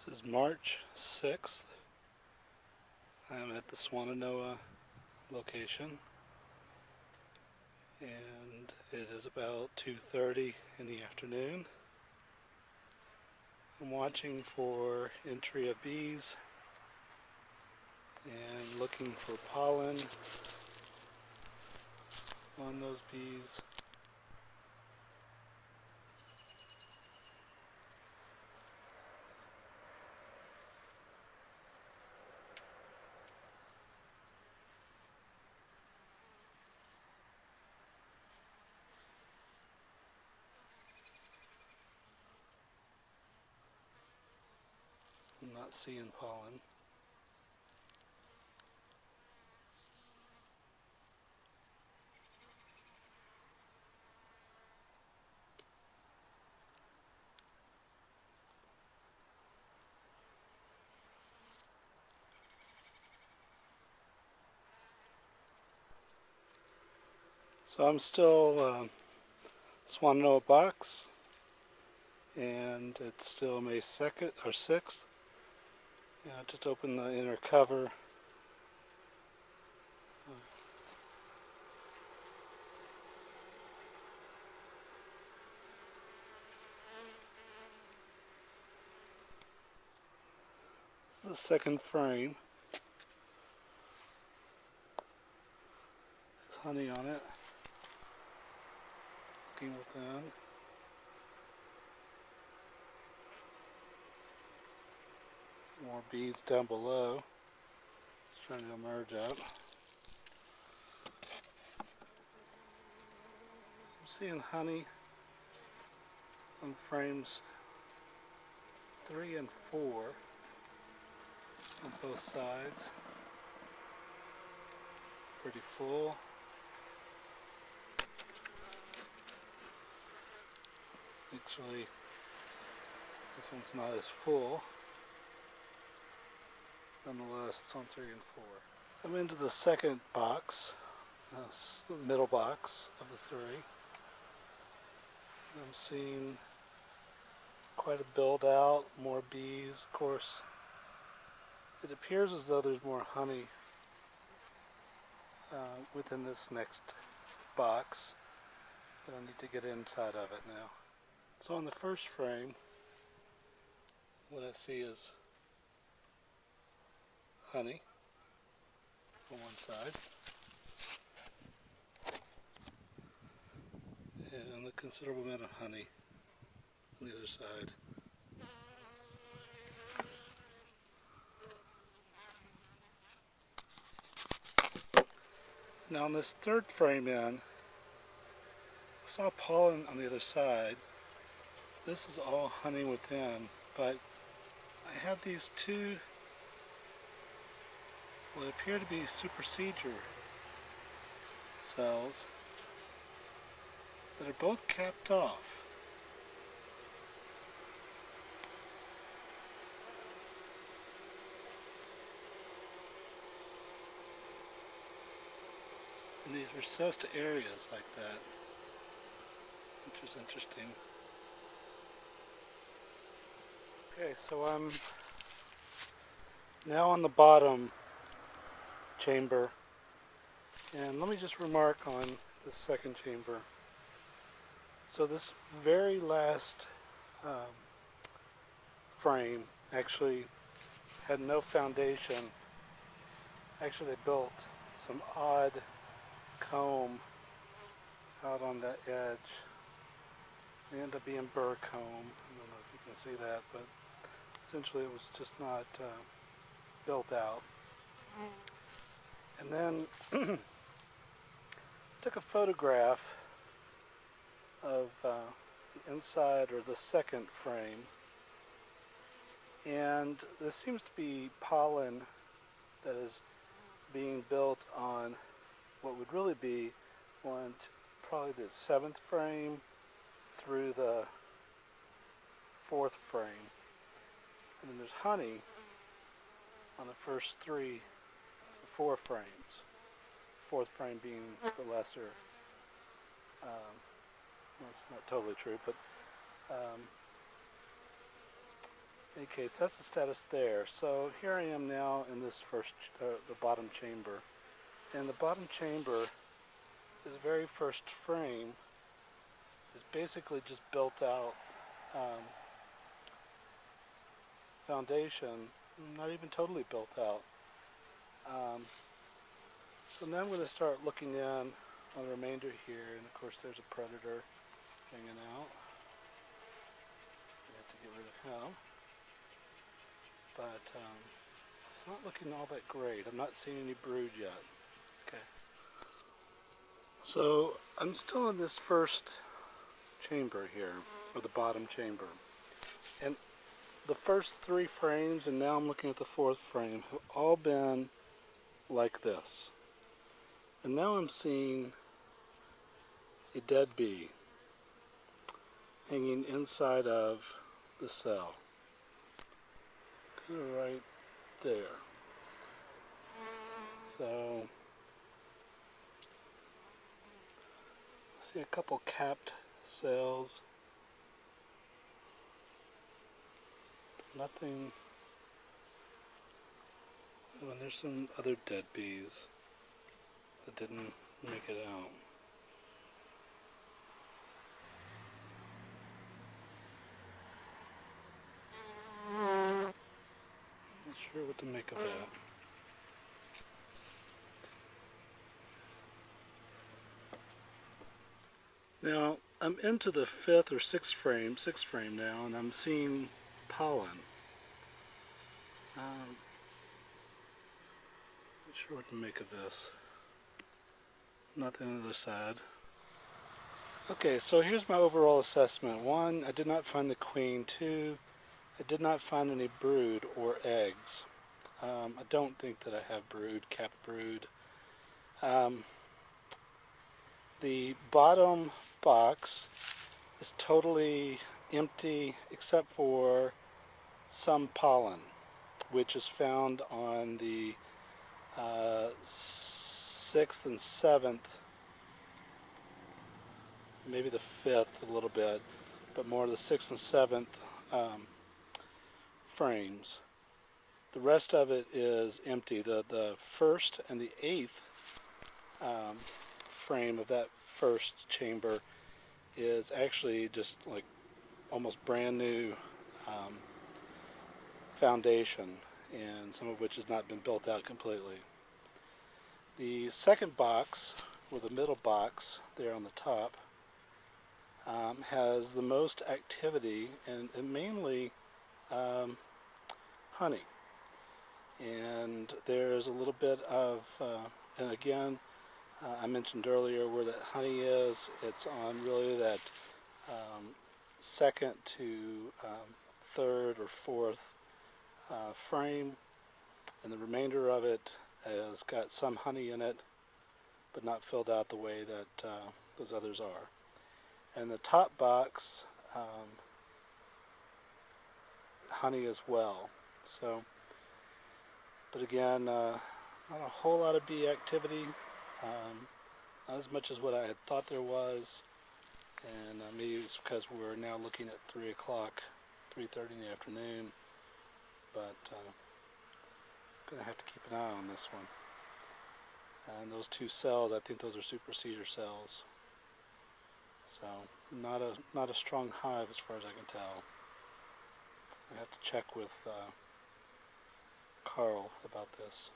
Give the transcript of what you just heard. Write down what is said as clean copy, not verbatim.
This is March 6th. I'm at the Swannanoa location, and it is about 2:30 in the afternoon. I'm watching for entry of bees and looking for pollen on those bees. I'm not seeing pollen. So I'm still Swannanoa box, and it's still May 2nd or 6th. Just open the inner cover. This is the second frame. There's honey on it. Looking within. See more bees down below. It's trying to emerge out. I'm seeing honey on frames 3 and 4 on both sides. Pretty full. Actually, this one's not as full. Nonetheless, it's on 3 and 4. I'm into the second box, the middle box of the 3. I'm seeing quite a build out, more bees. Of course, it appears as though there's more honey within this next box, but I need to get inside of it now. So on the first frame, what I see is honey on one side, and a considerable amount of honey on the other side. Now on this third frame in, I saw pollen on the other side. This is all honey within, but I have these two what appear to be supersedure cells that are both capped off. In these recessed areas like that, which is interesting. Okay, so I'm now on the bottom chamber, and let me just remark on the second chamber. So this very last frame actually had no foundation. Actually, they built some odd comb out on the edge. They ended up being burr comb. I don't know if you can see that, but essentially it was just not built out. And then took a photograph of the inside or the second frame, and there seems to be pollen that is being built on what would really be probably the 7th frame through the 4th frame. And then there's honey on the first 4 frames. 4th frame being the lesser. Well, it's not totally true, but Okay, so that's the status there. So here I am now in this the bottom chamber. And the bottom chamber, this very first frame, is basically just built out foundation, not even totally built out. So now I'm going to start looking in on the remainder here, and of course there's a predator hanging out. We have to get rid of him. But it's not looking all that great. I'm not seeing any brood yet. Okay. So I'm still in this first chamber here, or the bottom chamber. And the first 3 frames, and now I'm looking at the 4th frame, have all been like this. And now I'm seeing a dead bee hanging inside of the cell. Kind of right there. So, see a couple capped cells. Nothing. Oh, and there's some other dead bees that didn't make it out. Not sure what to make of that. Now, I'm into the 5th or 6th frame now, and I'm seeing pollen. Not sure what to make of this. Nothing on the other side. Okay, so here's my overall assessment. 1, I did not find the queen. 2, I did not find any brood or eggs. I don't think that I have brood, capped brood. The bottom box is totally empty except for some pollen, which is found on the 6th and 7th, maybe the 5th a little bit, but more the 6th and 7th frames. The rest of it is empty. The 1st and the 8th frame of that first chamber is actually just like almost brand new foundation, and some of which has not been built out completely. The second box, or the middle box there on the top, has the most activity and mainly honey. And there's a little bit of, and again, I mentioned earlier where that honey is. It's on really that 2nd to 3rd or 4th frame, and the remainder of it has got some honey in it, but not filled out the way that those others are. And the top box, honey as well. So, but again, not a whole lot of bee activity. Not as much as what I had thought there was, and maybe it's because we're now looking at 3 o'clock, 3:30 in the afternoon, but I'm going to have to keep an eye on this one. And those 2 cells, I think those are super seeder cells. So not a strong hive as far as I can tell. I have to check with Carl about this.